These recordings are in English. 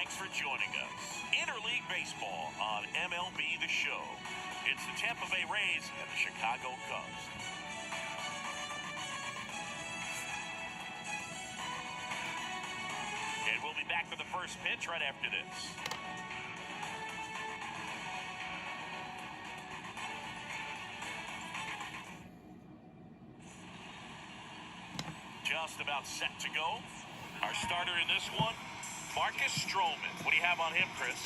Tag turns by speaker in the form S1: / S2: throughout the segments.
S1: Thanks for joining us. Interleague Baseball on MLB The Show. It's the Tampa Bay Rays and the Chicago Cubs. And we'll be back for the first pitch right after this. Just about set to go. Our starter in this one, Marcus Stroman. What do you have on him, Chris?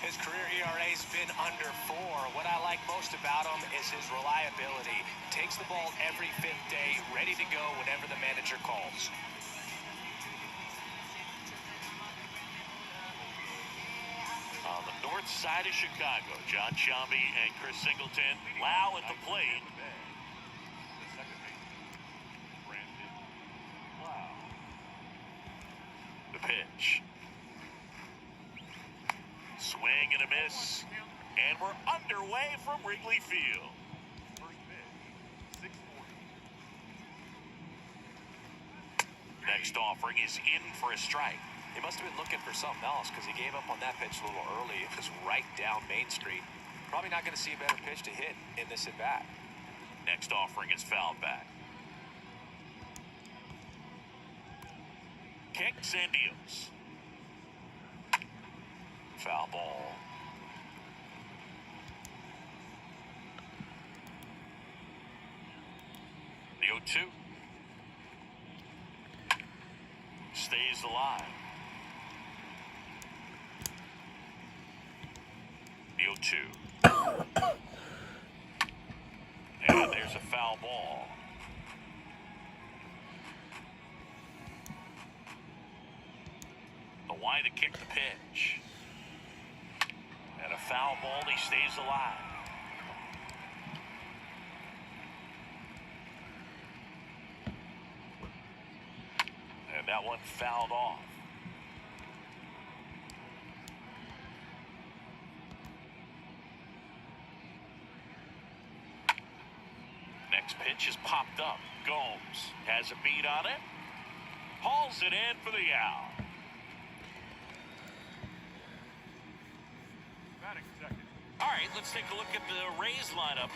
S2: His career ERA's been under 4. What I like most about him is his reliability. Takes the ball every 5th day, ready to go whenever the manager calls.
S1: On the north side of Chicago, John Shambi and Chris Singleton. Lau at the plate. The pitch. Swing and a miss. And we're underway from Wrigley Field. First pitch, 640. Next offering is in for a strike.
S2: He must have been looking for something else because he gave up on that pitch a little early. It was right down Main Street. Probably not going to see a better pitch to hit in this at-bat.
S1: Next offering is fouled back. Kicks and deals. Foul ball. The 0-2. Stays alive. The 0-2. And there's a foul ball. The wide to kick the pitch. And a foul ball, he stays alive. And that one fouled off. Next pitch is popped up. Gomes has a beat on it. Hauls it in for the out. All right, let's take a look at the Rays lineup.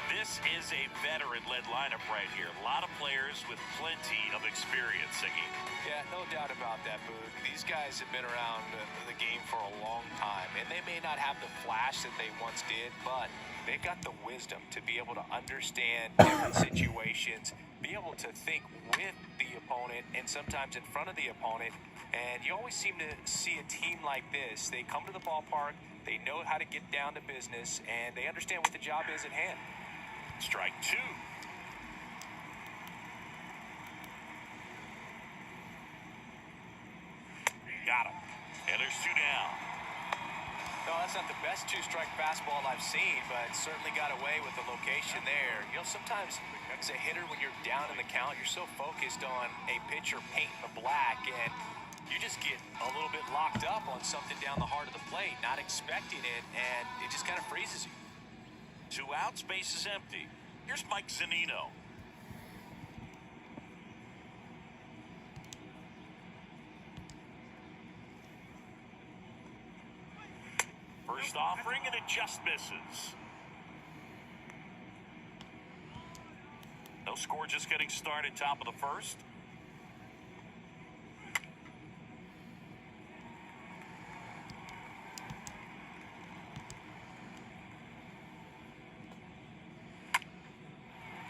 S1: This is a veteran-led lineup right here. A lot of players with plenty of experience, Siggy.
S2: Yeah, no doubt about that, Boog. These guys have been around the game for a long time, and they may not have the flash that they once did, but they've got the wisdom to be able to understand different situations, be able to think with the opponent and sometimes in front of the opponent. And you always seem to see a team like this. They come to the ballpark, they know how to get down to business, and they understand what the job is at hand.
S1: Strike 2. Got him. And there's 2 down.
S2: No, that's not the best 2-strike fastball I've seen, but certainly got away with the location there. You know, sometimes as a hitter, when you're down in the count, you're so focused on a pitcher painting the black, and you just get a little bit locked up on something down the heart of the plate, not expecting it, and it just kind of freezes you.
S1: 2 outs, base is empty. Here's Mike Zunino. First offering, and it just misses. No score, just getting started, top of the first.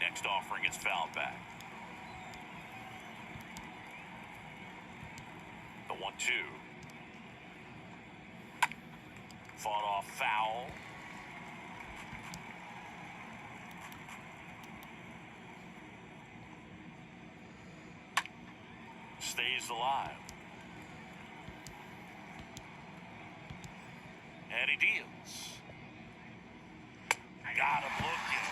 S1: Next offering is fouled back. The 1-2. Fought off foul. Stays alive. And he deals. Got him looking.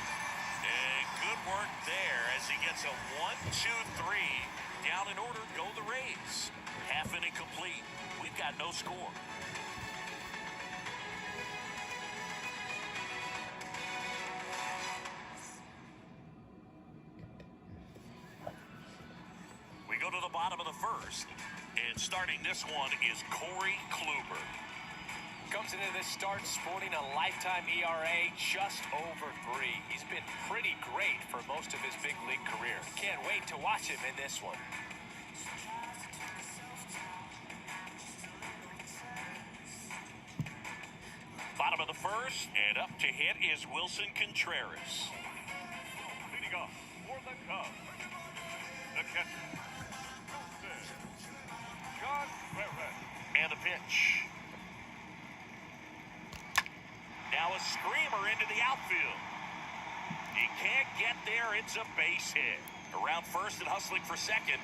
S1: And good work there as he gets a 1-2-3. Down in order, go the Rays. Half inning complete. We've got no score. We go to the bottom of the first. And starting this one is Corey Kluber.
S2: Comes into this start sporting a lifetime ERA just over 3. He's been pretty great for most of his big league career. Can't wait to watch him in this one.
S1: Bottom of the first, and up to hit is Wilson Contreras.
S3: Leading off for the Cubs, the catcher, John Ferret.
S1: And the pitch. Now a screamer into the outfield. He can't get there. It's a base hit. Around first and hustling for second.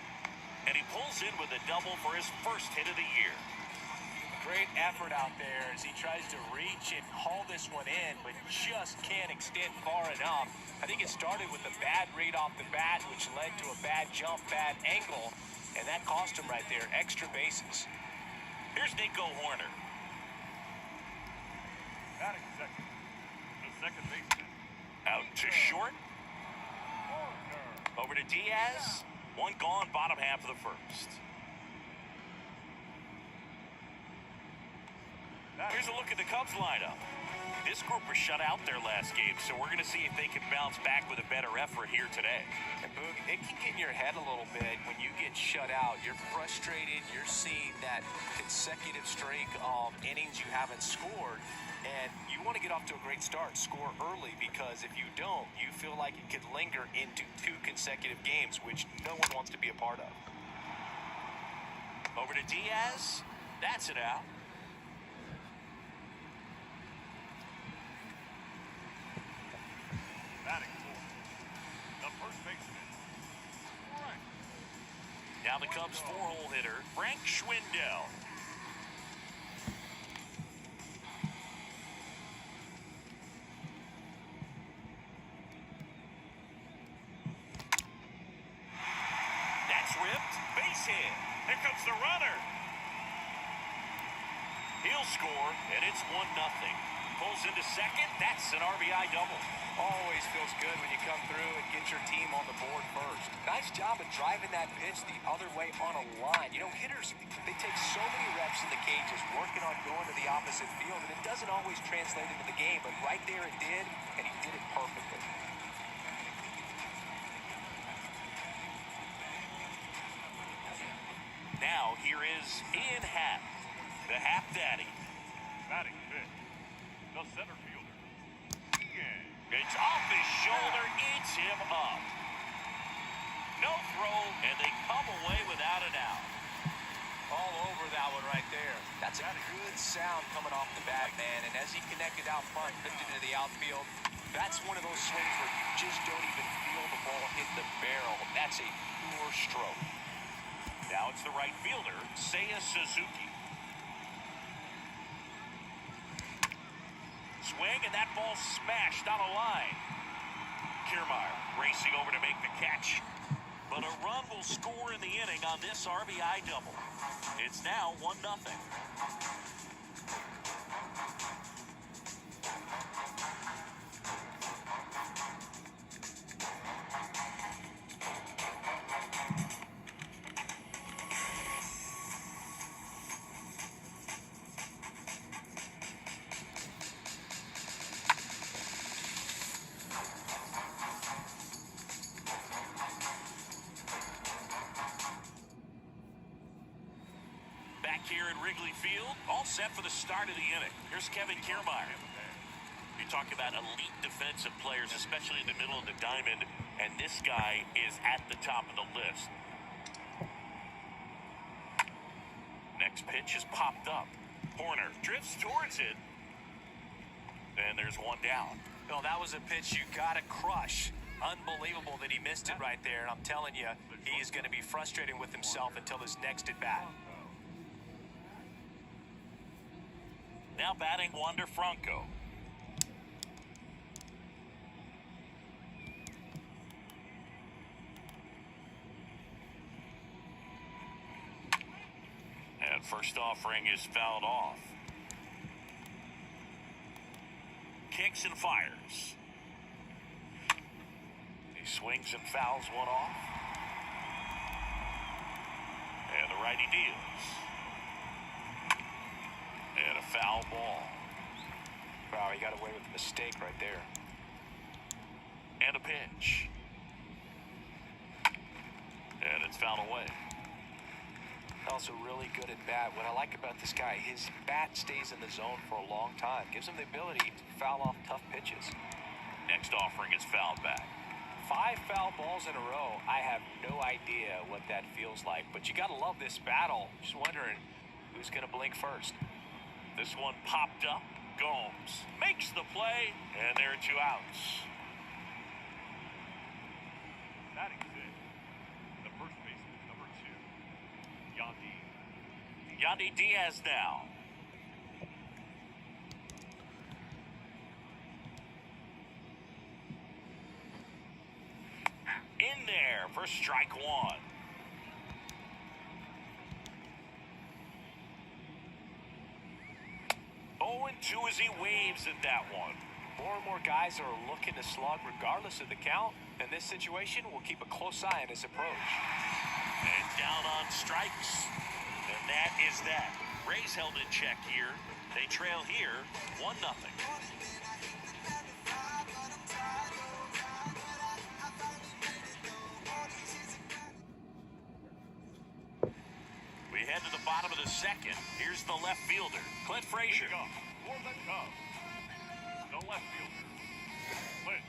S1: And he pulls in with a double for his first hit of the year.
S2: Great effort out there as he tries to reach and haul this one in, but just can't extend far enough. I think it started with a bad read off the bat, which led to a bad jump, bad angle, and that cost him right there. Extra bases.
S1: Here's Nico Horner.
S3: Batting second, the second baseman.
S1: Out to short.
S3: Horner.
S1: Over to Diaz. One gone, bottom half of the first. Here's a look at the Cubs lineup. This group was shut out their last game, so we're going to see if they can bounce back with a better effort here today.
S2: And Boog, it can get in your head a little bit when you get shut out. You're frustrated. You're seeing that consecutive streak of innings you haven't scored. And you want to get off to a great start, score early, because if you don't, you feel like it could linger into 2 consecutive games, which no one wants to be a part of.
S1: Over to Diaz. That's it out.
S3: Batting fourth, the first baseman. Frank.
S1: Now the Cubs 4-hole hitter, Frank Schwindel. That's ripped. Base hit.
S3: Here comes the runner.
S1: He'll score, and it's 1-0. Pulls into second. That's an RBI double.
S2: Always feels good when you come through and get your team on the board first. Nice job of driving that pitch the other way on a line. You know, hitters, they take so many reps in the cages working on going to the opposite field, and it doesn't always translate into the game, but right there it did, and he did it perfectly.
S1: Now here is Ian Happ, the Happ Daddy.
S3: Batting fifth, the center fielder. Ian.
S1: It's off his shoulder, eats him up. No throw, and they come away without an out.
S2: All over that one right there. That's a good sound coming off the bat, man. And as he connected out front, lifted into the outfield, that's one of those swings where you just don't even feel the ball hit the barrel. That's a pure stroke.
S1: Now it's the right fielder, Seiya Suzuki. Swing, and that ball smashed on a line. Kiermaier racing over to make the catch. But a run will score in the inning on this RBI double. It's now 1-0. Here at Wrigley Field, all set for the start of the inning. Here's Kevin Kiermaier. You talk about elite defensive players, especially in the middle of the diamond, and this guy is at the top of the list. Next pitch is popped up. Horner drifts towards it, and there's one down.
S2: Bill, that was a pitch you got to crush. Unbelievable that he missed it right there, and I'm telling you, he is going to be frustrated with himself until his next at-bat.
S1: Now batting Wander Franco. And first offering is fouled off. Kicks and fires. He swings and fouls one off. And the righty deals. And a foul ball.
S2: Wow, he got away with a mistake right there.
S1: And a pitch. And it's fouled away.
S2: Also really good at bat. What I like about this guy, his bat stays in the zone for a long time. Gives him the ability to foul off tough pitches.
S1: Next offering is fouled back.
S2: 5 foul balls in a row. I have no idea what that feels like, but you gotta love this battle. Just wondering who's gonna blink first.
S1: This one popped up. Gomes makes the play, and there are 2 outs.
S3: Batting fifth, the first baseman, number 2,
S1: Yandy Diaz now. In there for strike 1. Oh, and 2 as he waves at that one.
S2: More and more guys are looking to slug regardless of the count. In this situation, we'll keep a close eye on his approach.
S1: And down on strikes. And that is that. Rays held in check here. They trail here 1-0. We head to the bottom of the second. Here's the left fielder, Clint Frazier.
S3: leading off for the Cubs. The left fielder, Clint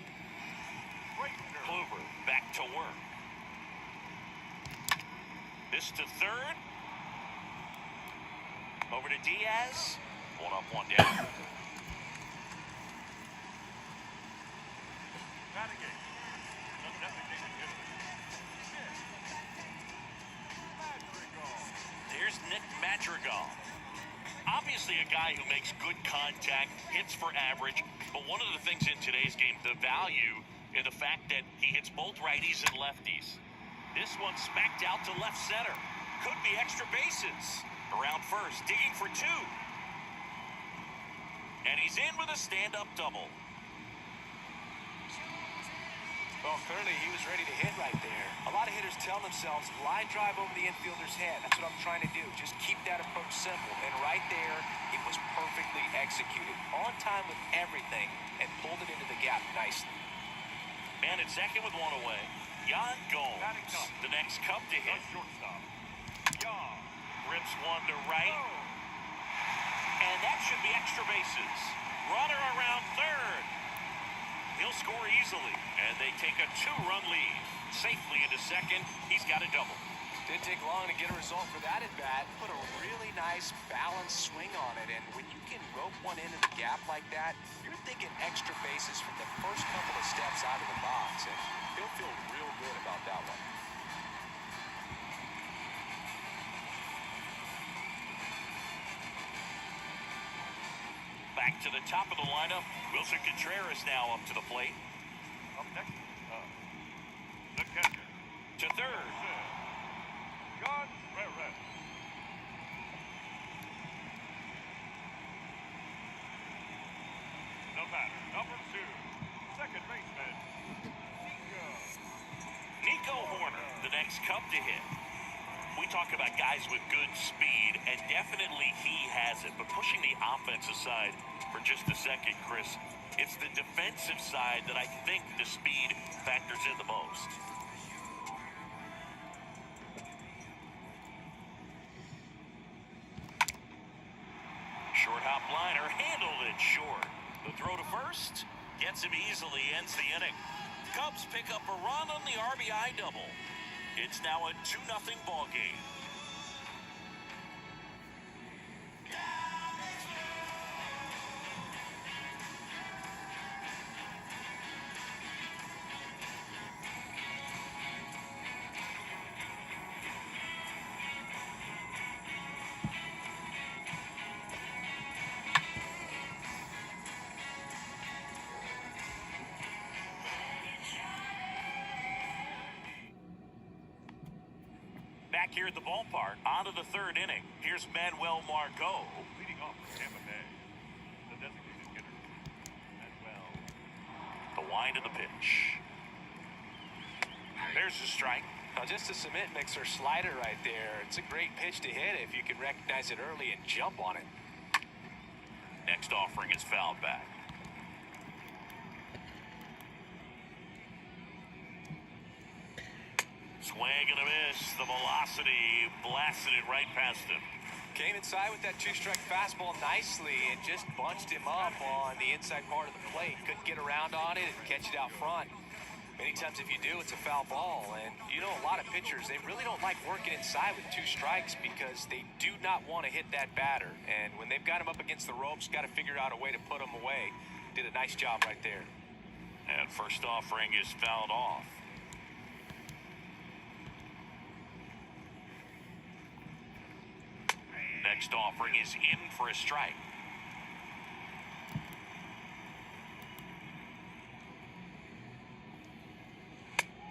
S3: Frazier.
S1: Kluber back to work. This to third. Over to Diaz. 1 up, 1 down.
S3: Batting eighth, the designated hitter, Madrigal.
S1: There's Nick Madrigal. Obviously a guy who makes good contact, hits for average, but one of the things in today's game, the value in the fact that he hits both righties and lefties. This one smacked out to left center. Could be extra bases. Around first, digging for 2. And he's in with a stand-up double.
S2: Well, clearly he was ready to hit right there. A lot of hitters tell themselves, line drive over the infielder's head. That's what I'm trying to do. Just keep that approach simple. And right there, it was perfectly executed. On time with everything, and pulled it into the gap nicely.
S1: Man at second with 1 away. Yan Gomes,
S3: Batting top.
S1: the next Cub to
S3: The
S1: hit.
S3: shortstop, Young.
S1: Rips 1 to right.
S3: Oh.
S1: And that should be extra bases. Runner around third. He'll score easily, and they take a 2-run lead. Safely into second, he's got a double.
S2: Didn't take long to get a result for that at bat. Put a really nice balanced swing on it, and when you can rope one into the gap like that, you're thinking extra bases from the first couple of steps out of the box, and he'll feel real good about that one.
S1: Back to the top of the lineup. Wilson Contreras now up to the plate.
S3: Up next, the catcher,
S1: To third.
S3: John Reyes. The batter, number 2, second baseman,
S1: Nico Horner, the next Cub to hit. We talk about guys with good speed, and definitely he has it. But pushing the offense aside for just a second, Chris, it's the defensive side that I think the speed factors in the most. Short hop liner, handled it short. The throw to first gets him easily, ends the inning. Cubs pick up a run on the RBI double. It's now a 2-0 ball game. Back here at the ballpark, on to the third inning. Here's Manuel Margot.
S3: leading off for Tampa Bay, the designated hitter, Manuel.
S1: The wind of the pitch. There's the strike.
S2: Now, just a cement mixer slider right there. It's a great pitch to hit if you can recognize it early and jump on it.
S1: Next offering is fouled back. Swing and a miss. The velocity blasted it right past him.
S2: Came inside with that two-strike fastball nicely and just bunched him up on the inside part of the plate. Couldn't get around on it and catch it out front. Many times if you do, it's a foul ball. And you know, a lot of pitchers, they really don't like working inside with two strikes because they do not want to hit that batter. And when they've got him up against the ropes, got to figure out a way to put him away. Did a nice job right there.
S1: And first offering is fouled off. Next offering is in for a strike.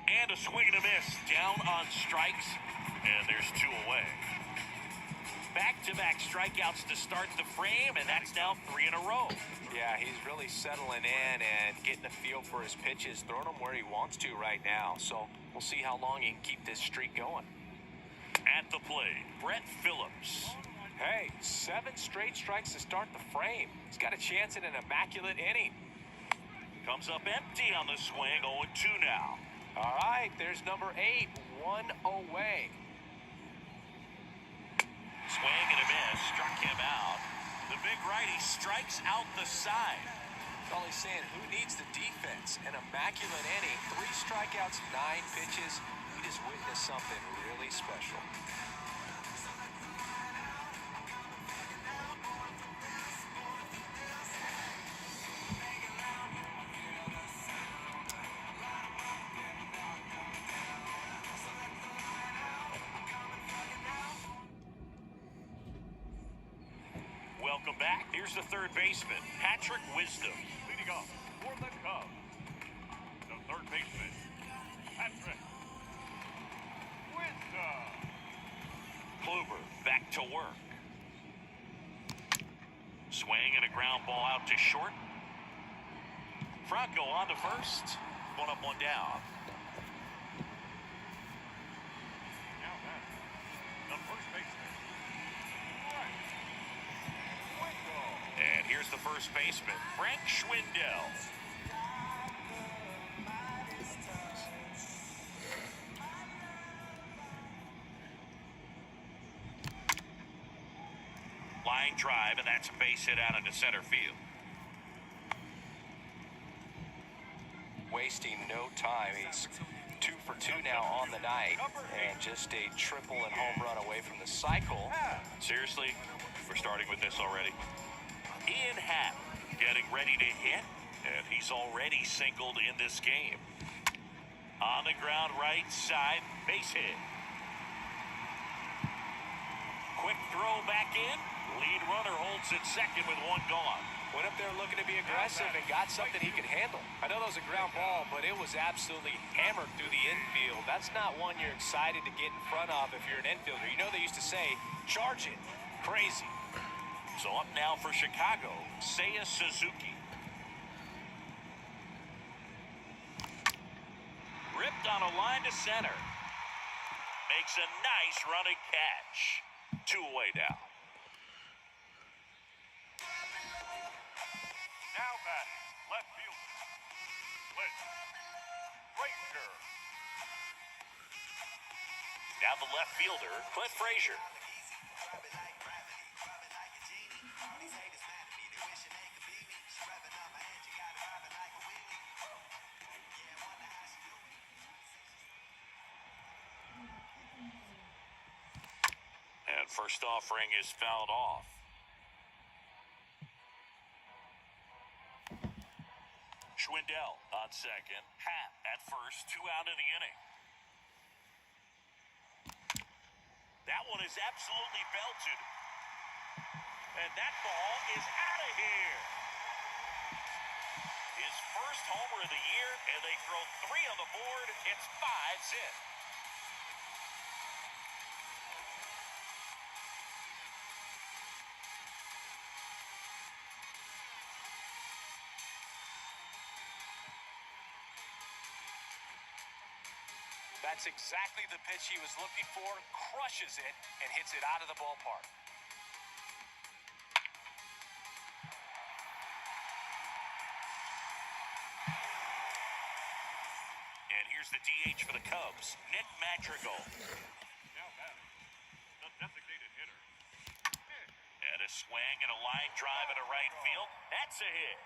S1: And a swing and a miss. Down on strikes. And there's two away. Back-to-back strikeouts to start the frame, and that's now 3 in a row.
S2: Yeah, he's really settling in and getting a feel for his pitches, throwing them where he wants to right now. So we'll see how long he can keep this streak going.
S1: At the plate, Brett Phillips.
S2: Hey, 7 straight strikes to start the frame. He's got a chance at an immaculate inning.
S1: Comes up empty on the swing, 0-2 now.
S2: All right, there's number 8, 1 away.
S1: Swing and a miss, struck him out. The big righty strikes out the side.
S2: That's all he's saying. Who needs the defense? An immaculate inning, 3 strikeouts, 9 pitches. We just witnessed something really special.
S1: Welcome back. Here's the third baseman, Patrick Wisdom.
S3: Leading off for the Cubs, the third baseman, Patrick Wisdom.
S1: Kluber back to work. Swing and a ground ball out to short. Franco on to first. 1 up, 1 down.
S3: Now back, the first baseman,
S1: And here's the first baseman, Frank Schwindel. Line drive, and that's a base hit out into center field.
S2: Wasting no time. He's 2 for 2 now on the night, and just a triple and home run away from the cycle.
S1: Seriously, we're starting with this already. Ian Happ getting ready to hit, and he's already singled in this game. On the ground right side, base hit. Quick throw back in. Lead runner holds at second with 1 gone.
S2: Went up there looking to be aggressive and got something he could handle. I know that was a ground ball, but it was absolutely hammered through the infield. That's not one you're excited to get in front of if you're an infielder. You know they used to say, charge it. Crazy.
S1: So up now for Chicago, Seiya Suzuki. Ripped on a line to center. Makes a nice running catch. 2 away now.
S3: now batting, left fielder, Frazier.
S1: Now the left fielder, Clint Frazier. And first offering is fouled off. Schwindel on second. Happ at first. 2 out of the inning. That one is absolutely belted. And that ball is out of here. His first homer of the year, and they throw 3 on the board. It's 5 zip.
S2: That's exactly the pitch he was looking for, crushes it, and hits it out of the ballpark.
S1: And here's the DH for the Cubs, Nick Madrigal.
S3: Now batting, the designated hitter.
S1: And a swing and a line drive into right field. That's a hit.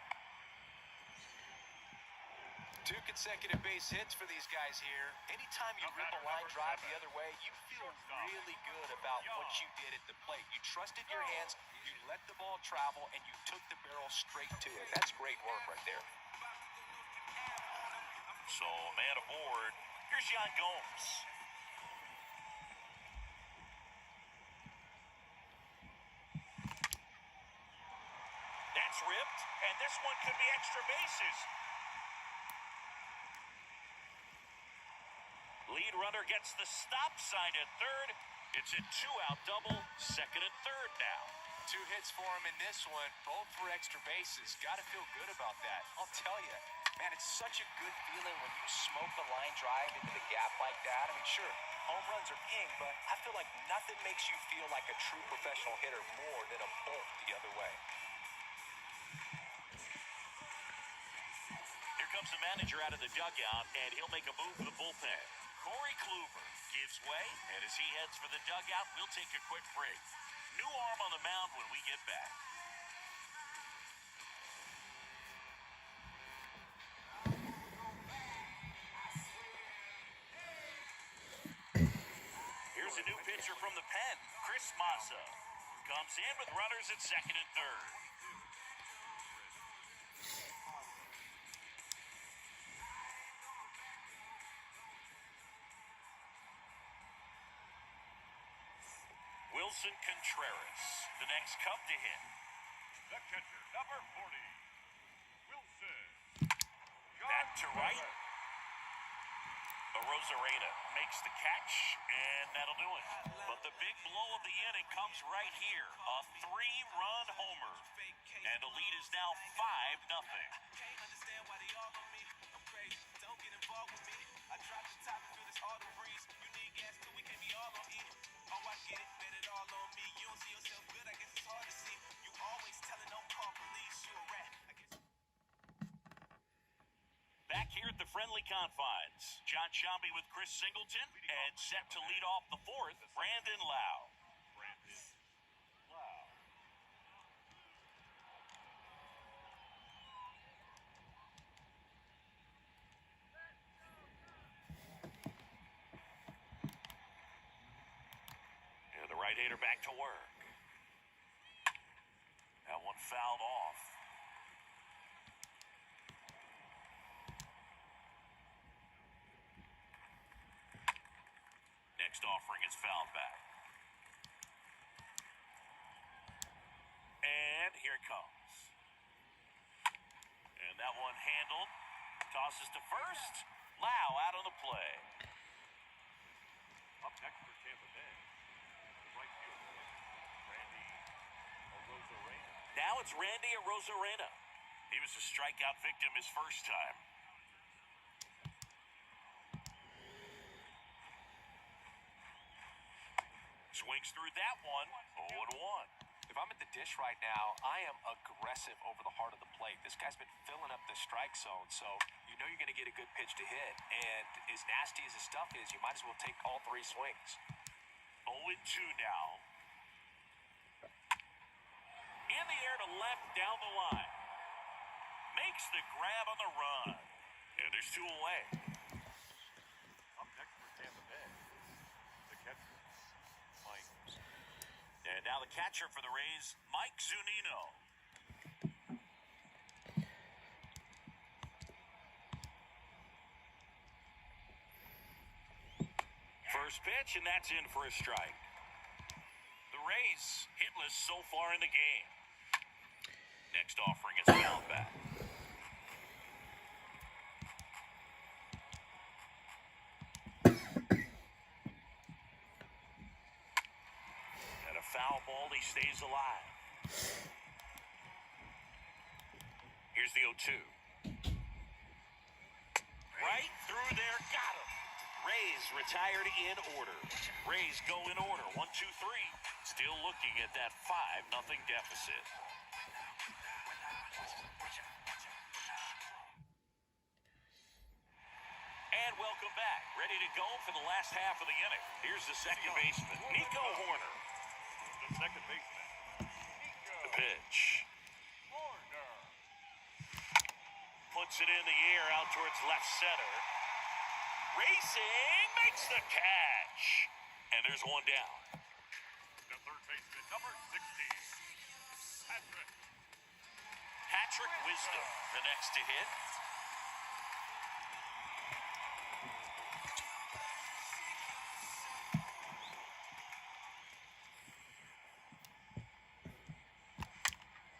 S2: 2 consecutive base hits for these guys here. Anytime you rip a line drive the other way, you feel really good about what you did at the plate. You trusted your hands, you let the ball travel, and you took the barrel straight to it. That's great work right there.
S1: So, man aboard. Here's Yan Gomes. That's ripped, and this one could be extra bases. Lead runner gets the stop sign at third. It's a 2-out double, second and third now.
S2: 2 hits for him in this one, both for extra bases. Got to feel good about that. I'll tell you, man, it's such a good feeling when you smoke a line drive into the gap like that. I mean, sure, home runs are king, but I feel like nothing makes you feel like a true professional hitter more than a bolt the other way.
S1: Here comes the manager out of the dugout, and he'll make a move for the bullpen. Corey Kluber gives way, and as he heads for the dugout, we'll take a quick break. New arm on the mound when we get back. Here's a new pitcher from the pen, Chris Massa. Comes in with runners at second and third. Wilson Contreras, the next Cub to hit.
S3: The catcher, number 40, Wilson.
S1: Back to right. Rosarena makes the catch, and that'll do it. But the big blow of the inning comes right here. A 3-run homer. And the lead is now 5-0. Back here at the friendly confines, John Shambi with Chris Singleton, and set to lead off the fourth, Brandon Lau. And the right-hander back to work. That one fouled off. Next offering is fouled back. And here it comes. And that one handled. Tosses to first. Lau out on the play.
S3: Up next for Tampa Bay, right fielder, Randy Arozarena.
S1: Now it's Randy Arozarena. He was a strikeout victim his first time. Swings through that one, 0-1.
S2: If I'm at the dish right now, I am aggressive over the heart of the plate. This guy's been filling up the strike zone, so you know you're going to get a good pitch to hit. And as nasty as his stuff is, you might as well take all 3 swings.
S1: 0-2 now. In the air to left, down the line. Makes the grab on the run. And there's 2 away.
S3: Up next for Tampa Bay, the catcher, Mike.
S1: And now the catcher for the Rays, Mike Zunino. First pitch, and that's in for a strike. The Rays hitless so far in the game. Next offering is fouled back. And a foul ball, he stays alive. Here's the 0-2. Right through there, got him. Rays retired in order. Rays go in order. 1, 2, 3. Still looking at that 5-0 deficit. And welcome back. Ready to go for the last half of the inning. Here's the second baseman, Nico Horner.
S3: The second baseman,
S1: The pitch.
S3: Horner.
S1: Puts it in the air out towards left center. Racing, makes the catch. And there's one down.
S3: The third baseman, number 16, Patrick.
S1: Patrick Wisdom, the next to hit.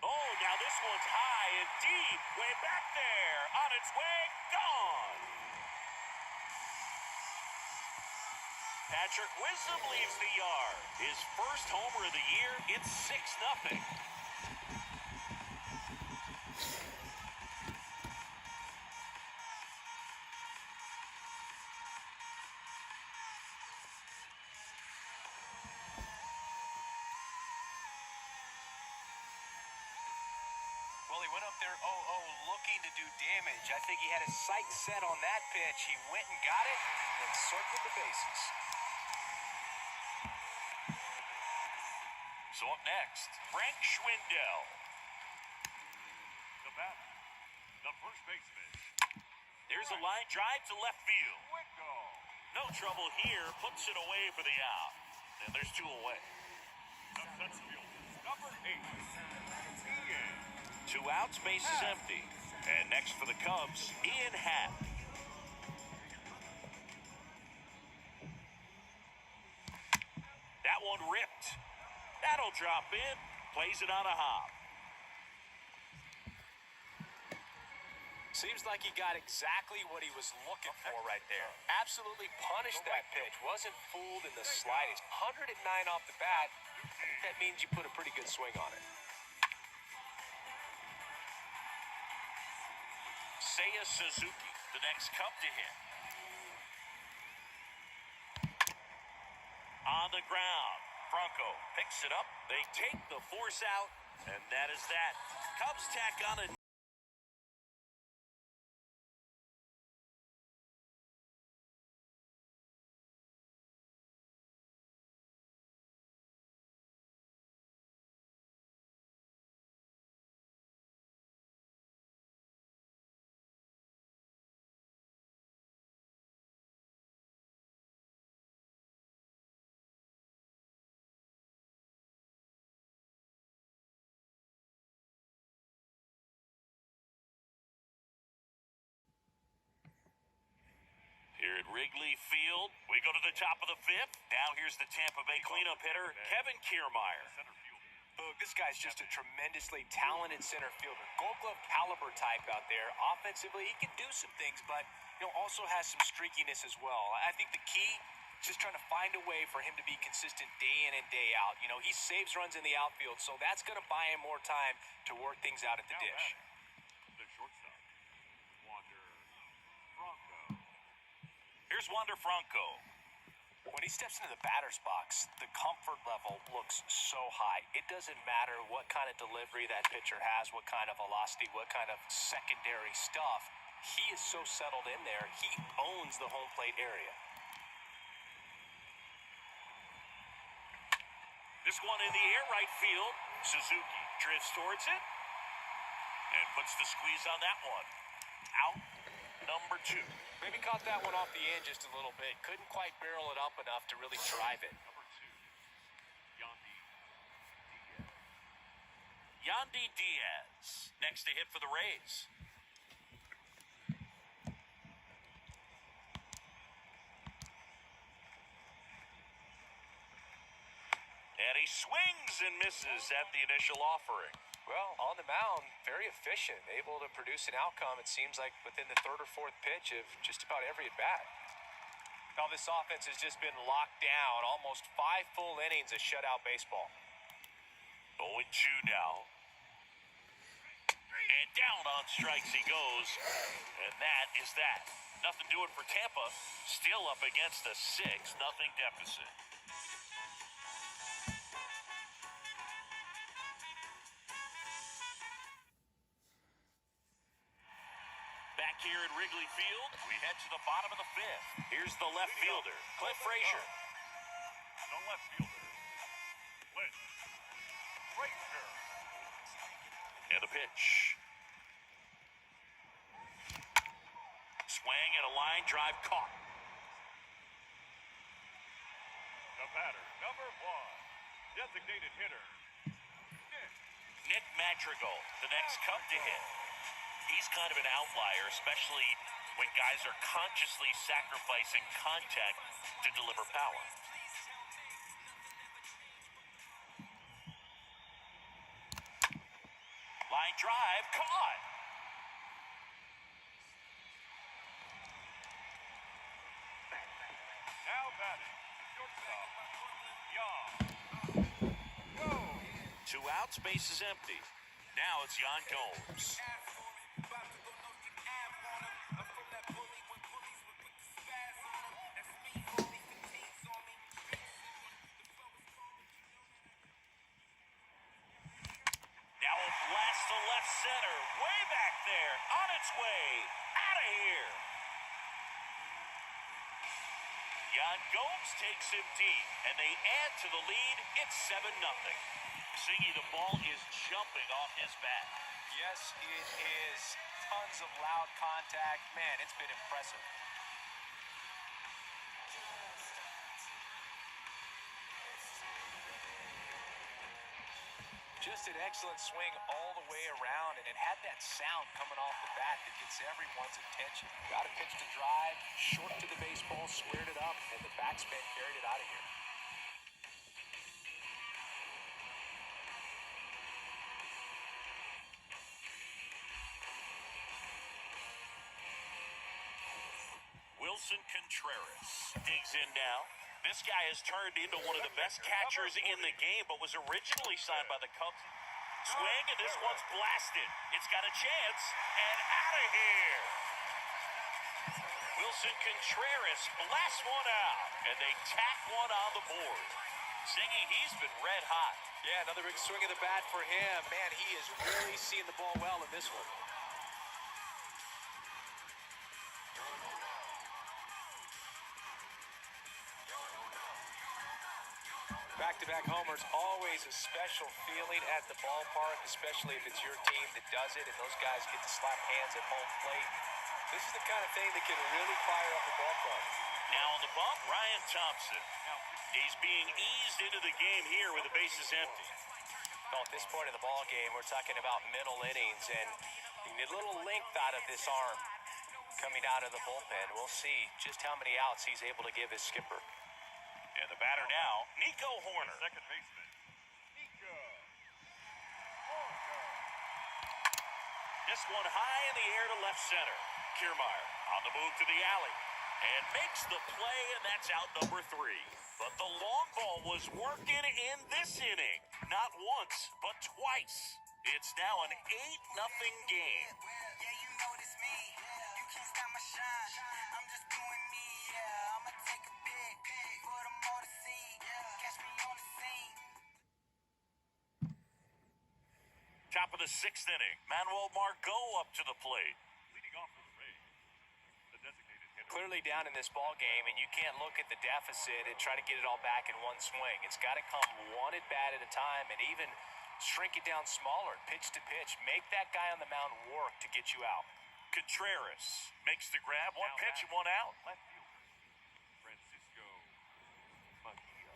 S1: Oh, now this one's high and deep, way back there, on its way, gone. Patrick Wisdom leaves the yard. His first homer of the year, it's 6-0.
S2: Well, he went up there 0-0 looking to do damage. I think he had his sights set on that pitch. He went and got it and circled the bases.
S1: So up next, Frank Schwindel.
S3: The batter, the first baseman,
S1: There's a line drive to left field.
S3: Wicko.
S1: No trouble here, puts it away for the out. And there's 2 away.
S3: The center fielder, number 8, Ian.
S1: 2 outs, base is empty. And next for the Cubs, Ian Happ. That one ripped. That'll drop in. Plays it on a hop.
S2: Seems like he got exactly what he was looking for right there. Absolutely punished that pitch. Wasn't fooled in the slightest. 109 off the bat. That means you put a pretty good swing on it.
S1: Seiya Suzuki, the next Cub to hit. On the ground, Franco picks it up. They take the force out, and that is that. Cubs tack on a here at Wrigley Field. We go to the top of the 5th. Now here's the Tampa Bay cleanup hitter, Kevin Kiermaier.
S3: Center fielder.
S2: Boog, this guy's just a tremendously talented center fielder. Gold glove caliber type out there. Offensively, he can do some things, but also has some streakiness as well. I think the key is just trying to find a way for him to be consistent day in and day out. He saves runs in the outfield, so that's going to buy him more time to work things out at the
S3: Now
S2: dish.
S3: batting, the shortstop, Wander Franco.
S1: Here's Wander Franco.
S2: When he steps into the batter's box, the comfort level looks so high. It doesn't matter what kind of delivery that pitcher has, what kind of velocity, what kind of secondary stuff. He is so settled in there, he owns the home plate area.
S1: This one in the air, right field. Suzuki drifts towards it and puts the squeeze on that one. Out number 2.
S2: Maybe caught that one off the end just a little bit. Couldn't quite barrel it up enough to really drive it.
S3: Number 2, Yandy Diaz.
S1: Yandy Diaz, next to hit for the Rays. And he swings and misses at the initial offering.
S2: Well, on the mound, very efficient, able to produce an outcome, it seems like, within the 3rd or 4th pitch of just about every at-bat. Now, this offense has just been locked down. Almost 5 full innings of shutout baseball.
S1: 0-2 now. And down on strikes he goes. And that is that. Nothing doing for Tampa. Still up against a 6-0 deficit. Back here at Wrigley Field, we head to the bottom of the 5th. Here's the left fielder, Cliff Frazier.
S3: No left fielder. Cliff Frazier.
S1: And a pitch. Swing and a line drive caught.
S3: The batter, number 1. Designated hitter.
S1: Nick Madrigal, the next cup to hit. He's kind of an outlier, especially when guys are consciously sacrificing contact to deliver power. Line drive, caught.
S3: Now batting, shortstop, Young. Go.
S1: 2 outs, base is empty. Now it's Yan Gomes. Now a blast to left center, way back there, on its way, out of here. Yan Gomes takes him deep, and they add to the lead. It's 7-0. Singy, the ball is jumping off his bat.
S2: Yes, it is. Tons of loud contact. Man, it's been impressive. Just an excellent swing all the way around, and it had that sound coming off the bat that gets everyone's attention. Got a pitch to drive, short to the baseball, squared it up, and the backspin carried it out of here.
S1: Wilson Contreras digs in now. This guy has turned into one of the best catchers in the game, but was originally signed by the Cubs. Swing, and this one's blasted. It's got a chance, and out of here. Wilson Contreras blasts one out, and they tack one on the board. Singy, he's been red hot.
S2: Yeah, another big swing of the bat for him. Man, he is really seeing the ball well in this one. Back-to-back homers, always a special feeling at the ballpark, especially if it's your team that does it and those guys get to slap hands at home plate. This is the kind of thing that can really fire up a ballpark.
S1: Now on the bump, Ryan Thompson. He's being eased into the game here with the bases empty.
S2: Well, at this point in the ball game, we're talking about middle innings, and you need a little length out of this arm coming out of the bullpen. We'll see just how many outs he's able to give his skipper.
S1: And the batter now, Nico Horner.
S3: Second baseman, Nico Horner.
S1: This one high in the air to left center. Kiermaier on the move to the alley and makes the play, and that's out number 3. But the long ball was working in this inning. Not once, but twice. It's now an 8-0 game.
S4: Yeah, you know it's me. You can't stop my shine. I'm just doing me, yeah. I'ma take a pic for them all to see. Catch me on the scene.
S1: Top of the 6th inning. Manuel Margot up to the plate.
S3: Leading off for the Rays, the designated hitter.
S2: Clearly down in this ball game, and you can't look at the deficit and try to get it all back in one swing. It's got to come one at bat at a time, and even shrink it down smaller, pitch to pitch. Make that guy on the mound work to get you out.
S1: Contreras makes the grab. One
S3: Now
S1: pitch and
S3: batting,
S1: one out.
S3: Left fielder, Francisco Mejia.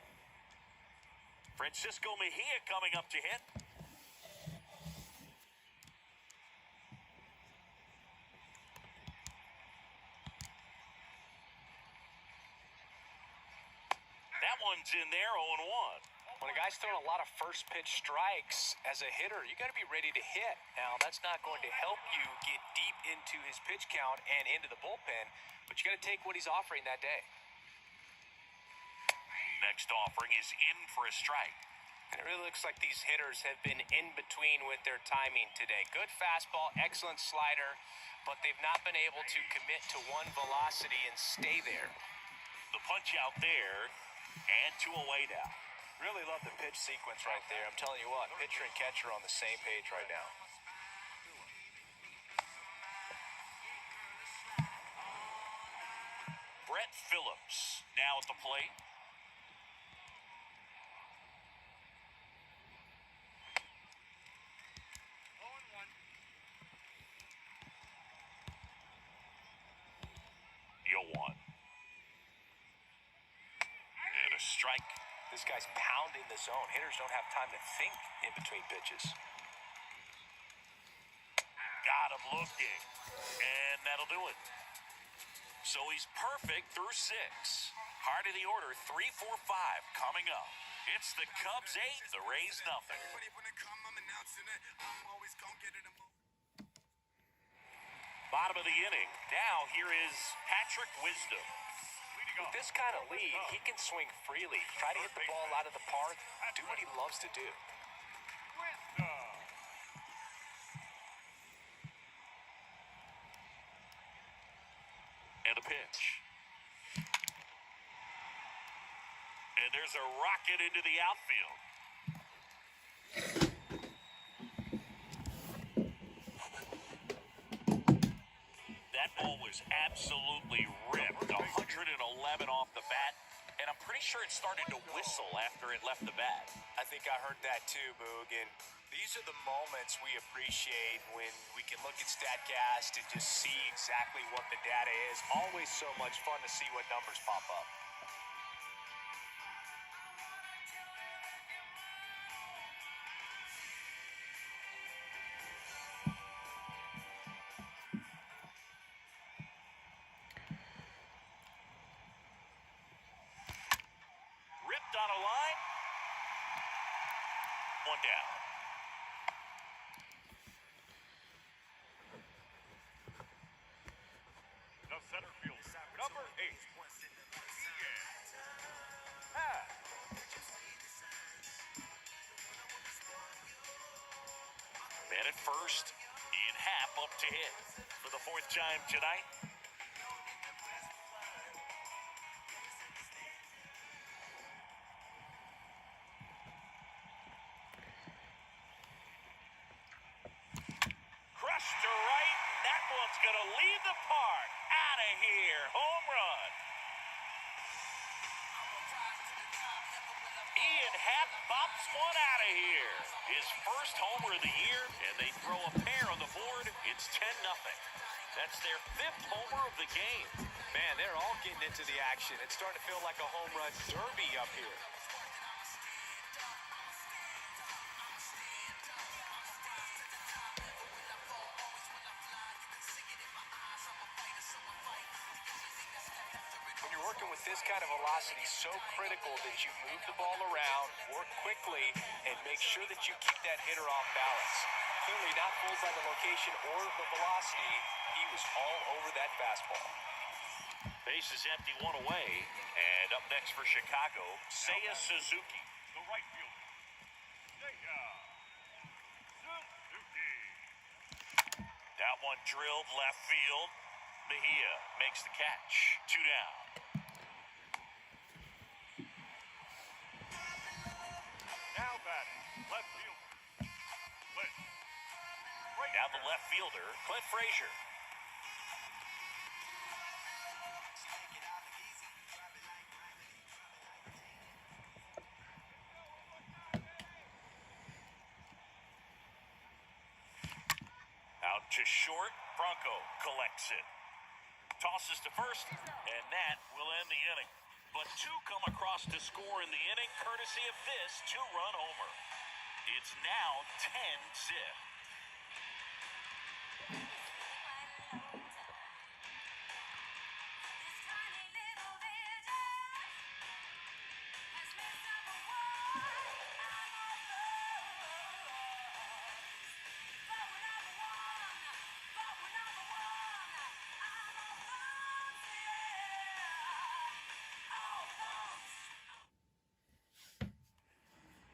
S1: Francisco Mejia coming up to hit. That one's in there, 0-1.
S2: When a guy's throwing a lot of first pitch strikes as a hitter, you got to be ready to hit. Now, that's not going to help you get deep into his pitch count and into the bullpen, but you got to take what he's offering that day.
S1: Next offering is in for a strike.
S2: And it really looks like these hitters have been in between with their timing today. Good fastball, excellent slider. but they've not been able to commit to one velocity and stay there.
S1: The punch out there, and 2 away now.
S2: Really love the pitch sequence right there. I'm telling you what, pitcher and catcher on the same page right now.
S1: Brett Phillips now at the plate. You'll one. And a strike.
S2: This guy's pounding the zone. Hitters don't have time to think in between pitches.
S1: Got him looking. And that'll do it. So he's perfect through 6. Heart of the order, 3, 4, 5 coming up. It's the Cubs 8, the Rays nothing. Bottom of the inning. Now here is Patrick Wisdom.
S2: With this kind of lead, he can swing freely, try to hit the ball out of the park, do what he loves to do.
S1: And a pitch. And there's a rocket into the outfield. That ball was absolutely ripped. 111 off the bat. And I'm pretty sure it started to whistle after it left the bat.
S2: I think I heard that too, Boog. And these are the moments we appreciate when we can look at StatCast and just see exactly what the data is. Always so much fun to see what numbers pop up.
S1: Ripped on a line. 1 down.
S3: The center fielder, number 8.
S1: Man at first, Ian Happ up to hit for the 4th time tonight. Crushed to right. That one's going to leave the park. Out of here. Home run. Ian Happ bops one out of here. His first homer of the year, and they throw a pair on the board. It's 10-0. That's their 5th homer of the game.
S2: Man, they're all getting into the action. It's starting to feel like a home run derby up here. When you're working with this kind of velocity, so critical that you move the ball around, work quickly, and make sure that you keep that hitter off balance. Clearly not fooled by the location or the velocity. He was all over that fastball.
S1: Base is empty, 1 away. And up next for Chicago, Seiya Suzuki.
S3: The right fielder, Seiya Suzuki.
S1: That one drilled left field. Mejia makes the catch. 2 down.
S3: Now batting, left fielder, Clint.
S1: Now the left fielder, Clint Frazier. Out to short, Bronco collects it. Tosses to first, and that will end the inning. But 2 come across to score in the inning, courtesy of this 2-run homer. It's now 10-zip.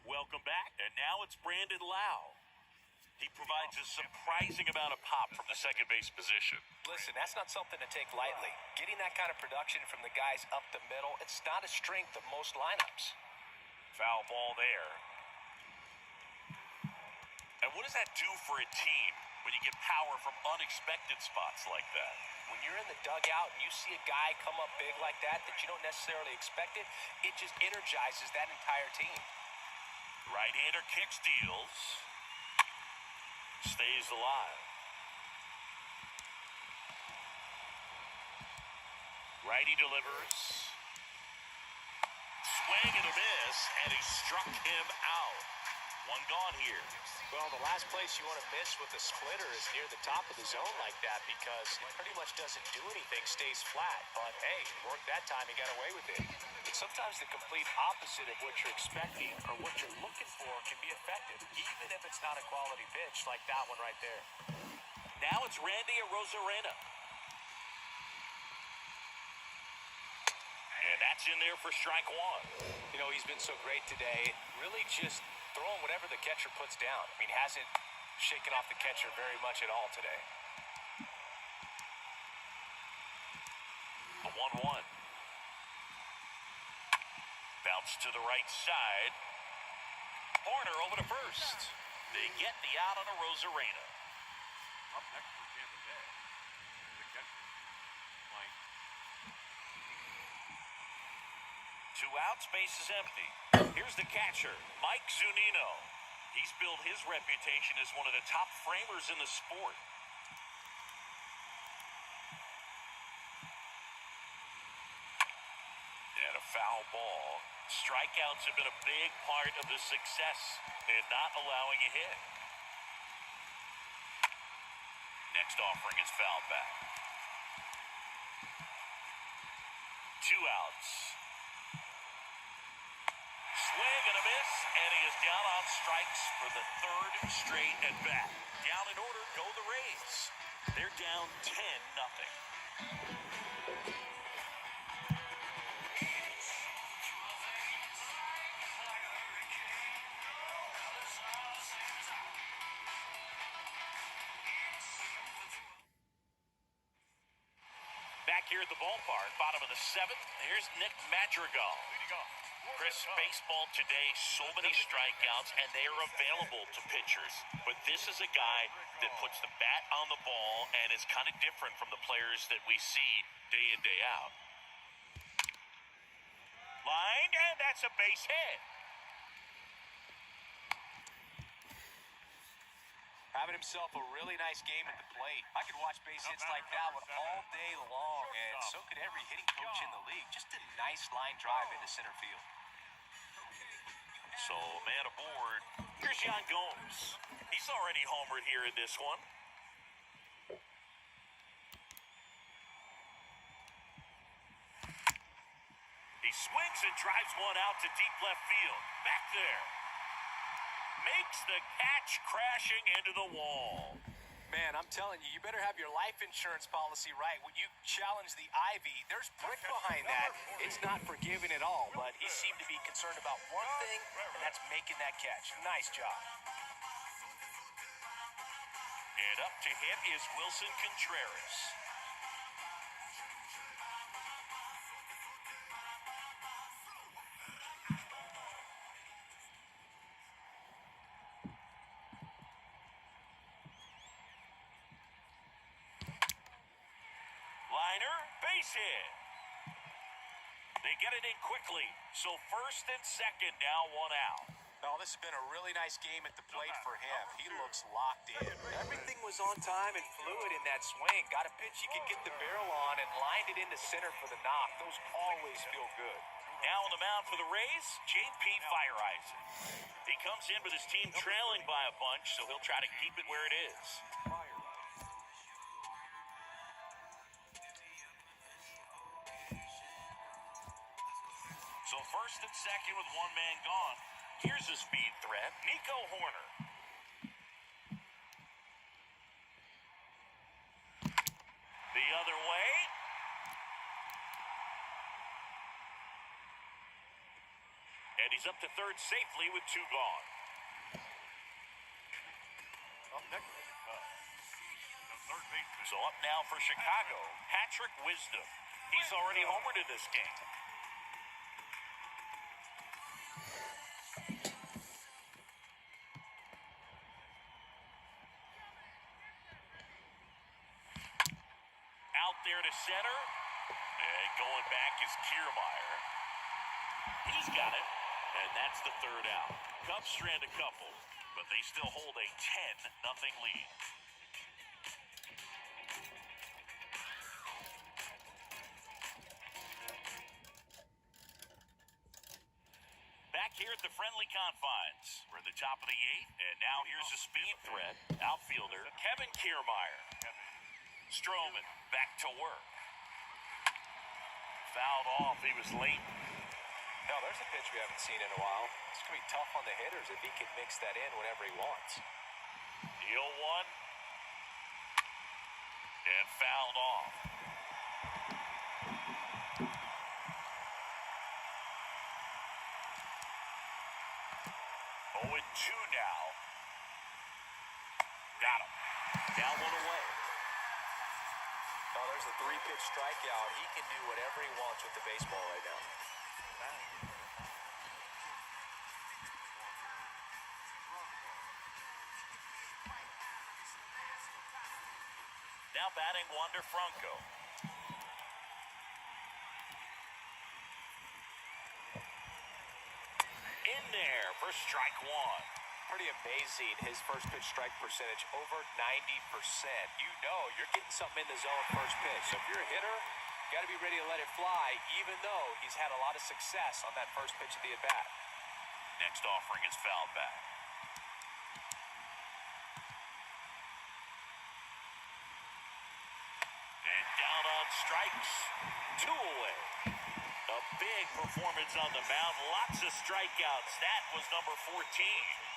S1: Welcome back, and now it's Brandon Lau. He provides a surprising amount of pop from the second base position.
S2: Listen, that's not something to take lightly. Getting that kind of production from the guys up the middle, it's not a strength of most lineups.
S1: Foul ball there. And what does that do for a team when you get power from unexpected spots like that?
S2: When you're in the dugout and you see a guy come up big like that you don't necessarily expect it, it just energizes that entire team.
S1: Right-hander kicks, deals. Stays alive. Righty delivers. Swing and a miss, and he struck him out. One gone here.
S2: Well, the last place you want to miss with a splitter is near the top of the zone like that because it pretty much doesn't do anything, stays flat. But, hey, it worked that time, he got away with it. But sometimes the complete opposite of what you're expecting or what you're looking for can be effective, even if it's not a quality pitch like that one right there.
S1: Now it's Randy Arozarena. And that's in there for strike one.
S2: You know, he's been so great today. Really just throwing whatever the catcher puts down. I mean, hasn't shaken off the catcher very much at all today.
S1: A 1-1. Bounce to the right side. Horner over to first. They get the out on Arozarena.
S3: Up next for Tampa Bay, the catcher, Mike.
S1: 2 outs, base is empty. Here's the catcher, Mike Zunino. He's built his reputation as one of the top framers in the sport. And a foul ball. Strikeouts have been a big part of the success in not allowing a hit. Next offering is fouled back. 2 outs. Swing and a miss, and he is down on strikes for the 3rd straight at bat. Down in order go the Rays. They're down 10-0. Back here at the ballpark, bottom of the 7th, here's Nick Madrigal. Chris, baseball today, so many strikeouts, and they are available to pitchers. But this is a guy that puts the bat on the ball and is kind of different from the players that we see day in, day out. Lined, and that's a base hit.
S2: Having himself a really nice game at the plate. I could watch base hits like that one all day long, and so could every hitting coach in the league. Just a nice line drive into center field.
S1: So, man aboard. Here's Yan Gomes. He's already homered here in this one. He swings and drives one out to deep left field. Back there. Makes the catch, crashing into the wall.
S2: Man, I'm telling you, you better have your life insurance policy right. When you challenge the Ivy, there's brick behind that. It's not forgiving at all, but he seemed to be concerned about one thing, and that's making that catch. Nice job.
S1: And up to him is Wilson Contreras. Liner, base hit. They get it in quickly, so first and second now, 1 out.
S2: Oh, this has been a really nice game at the plate for him. He looks locked in. Everything was on time and fluid in that swing. Got a pitch he could get the barrel on and lined it into center for the knock. Those always feel good.
S1: Now on the mound for the Rays, J.P. Fireisen. He comes in with his team trailing by a bunch, so he'll try to keep it where it is. So first and second with one man gone. Here's a speed threat, Nico Horner. The other way. And he's up to third safely with 2 gone.
S3: Next for the Cubs, the third baseman.
S1: So up now for Chicago, Patrick Wisdom. He's already homered in this game. Out there to center. And going back is Kiermaier. He's got it. And that's the third out. Cubs strand a couple, but they still hold a 10-0 lead. Back here at the friendly confines. We're at the top of the 8th, and now here's a speed threat. Outfielder Kevin Kiermaier. Stroman back to work. Fouled off. He was late.
S2: Now, there's a pitch we haven't seen in a while. It's going to be tough on the hitters if he can mix that in whenever he wants.
S1: Deal one. And fouled off. Oh, and 2 now. Got him. Now 1 away.
S2: Now, there's a 3-pitch strikeout. He can do whatever he wants with the baseball right now.
S1: Now batting Wander Franco. In there for strike 1.
S2: Pretty amazing, his first pitch strike percentage, over 90%. You know you're getting something in the zone first pitch. So if you're a hitter, you got to be ready to let it fly, even though he's had a lot of success on that first pitch of the at-bat.
S1: Next offering is fouled back. And down on strikes. 2 away. A big performance on the mound. Lots of strikeouts. That was number 14.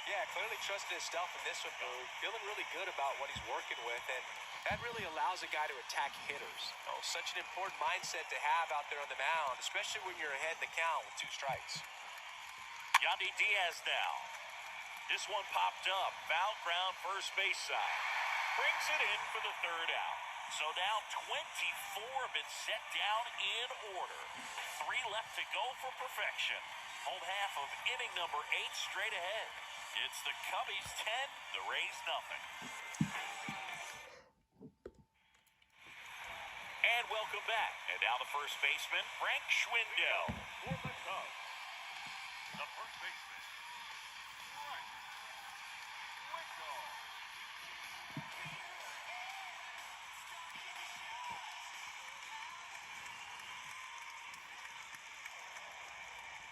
S2: Yeah, clearly trusted his stuff in this one, Boog. Feeling really good about what he's working with, and that really allows a guy to attack hitters. Oh, such an important mindset to have out there on the mound, especially when you're ahead in the count with 2 strikes.
S1: Yandy Diaz now. This one popped up. Foul ground first base side. Brings it in for the third out. So now 24 have been set down in order. 3 left to go for perfection. Home half of inning number 8 straight ahead. It's the Cubbies 10, the Rays nothing. And welcome back. And now the first baseman, Frank Schwindel.
S3: For the Cubs, the first baseman, Frank Schwindel.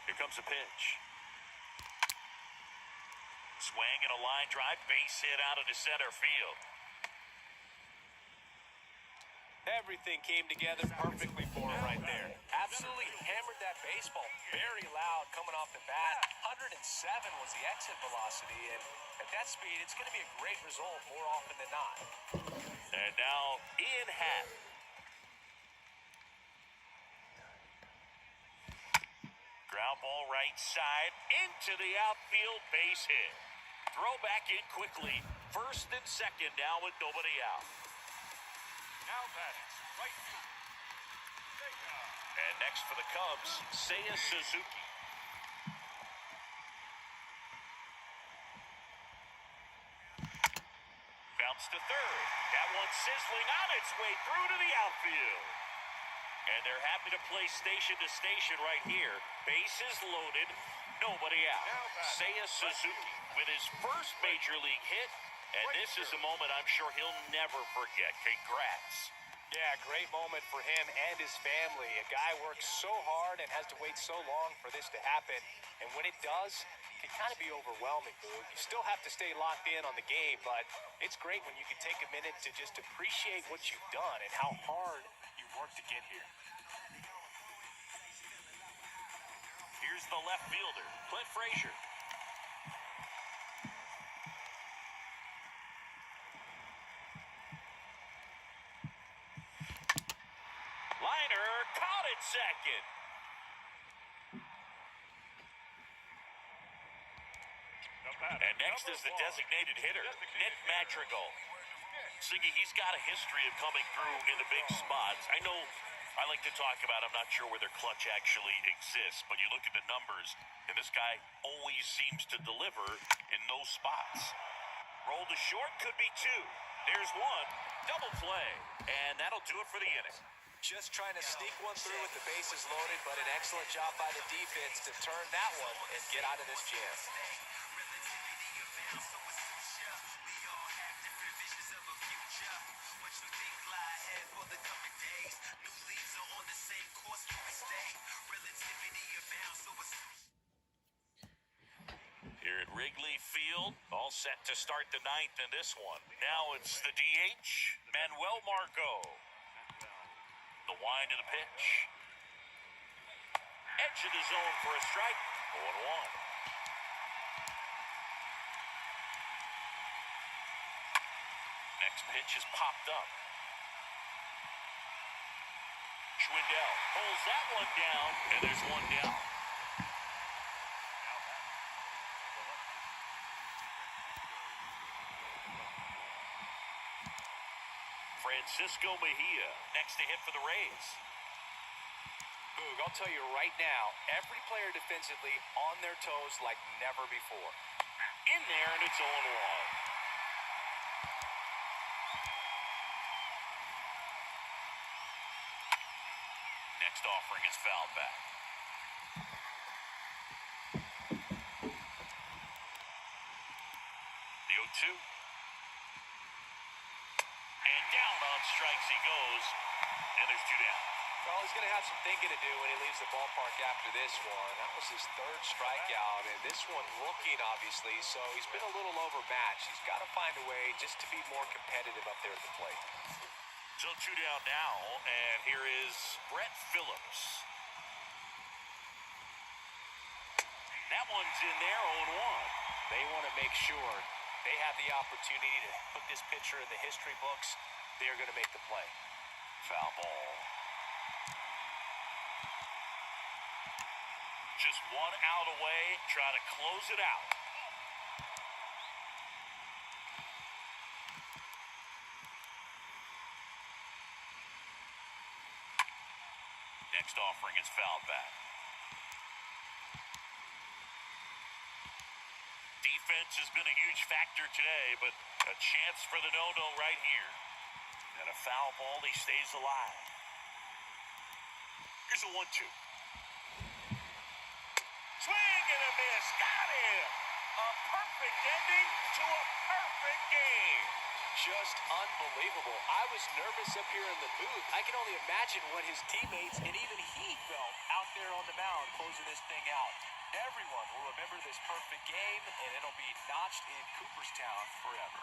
S1: Here comes a pitch. Swing and a line drive, base hit out into center field.
S2: Everything came together perfectly for him right there. Absolutely hammered that baseball. Very loud coming off the bat. 107 was the exit velocity, and at that speed, it's going to be a great result more often than not.
S1: And now Ian Happ. Ground ball right side into the outfield, base hit. Throw back in quickly. First and second now with nobody out.
S3: Now batting, right fielder, Seiya.
S1: And next for the Cubs, Seiya Suzuki. Bounce to third. That one sizzling on its way through to the outfield. And they're happy to play station to station right here. Bases loaded, nobody out. Seiya Suzuki with his first major league hit. And this is a moment I'm sure he'll never forget. Congrats.
S2: Yeah, great moment for him and his family. A guy works so hard and has to wait so long for this to happen. And when it does, it can kind of be overwhelming, Boog. You still have to stay locked in on the game, but it's great when you can take a minute to just appreciate what you've done and how hard you've worked to get here.
S1: Here's the left fielder, Clint Frazier. Liner caught at second.
S3: The batter.
S1: And next is the designated hitter, Nick Madrigal. Siggy, he's got a history of coming through in the big spots. I know I like to talk about, I'm not sure whether clutch actually exists, but you look at the numbers, and this guy always seems to deliver in those spots. Roll to short, could be two. There's one, double play, and that'll do it for the inning.
S2: Just trying to sneak one through with the bases loaded, but an excellent job by the defense to turn that one and get out of this jam.
S1: Here at Wrigley Field, all set to start the ninth in this one. Now it's the DH, Manuel Margot. The wind of the pitch. Edge of the zone for a strike. 0-1. Next pitch is popped up. Schwindel pulls that one down, and there's one down. Francisco Mejia next to hit for the Rays.
S2: Boog, I'll tell you right now, every player defensively on their toes like never before.
S1: In there, and it's 0-1. Next offering is fouled back. The 0-2. And down on strikes he goes, and there's two down.
S2: Well, he's going to have some thinking to do when he leaves the ballpark after this one. That was his third strikeout, and this one looking, obviously, so he's been a little overmatched. He's got to find a way just to be more competitive up there at the plate.
S1: So two down now, and here is Brett Phillips. That one's in there, 0-1.
S2: They want to make sure they have the opportunity to put this pitcher in the history books. They are going to make the play.
S1: Foul ball. Just one out away, try to close it out. Next offering is fouled back. Defense has been a huge factor today, but a chance for the no-no right here. And a foul ball, he stays alive. Here's a 1-2. Swing and a miss. Got him. A perfect ending to a perfect game.
S2: Just unbelievable. I was nervous up here in the booth. I can only imagine what his teammates and even he felt out there on the mound closing this thing out. Everyone will remember this perfect game, and it'll be notched in Cooperstown forever.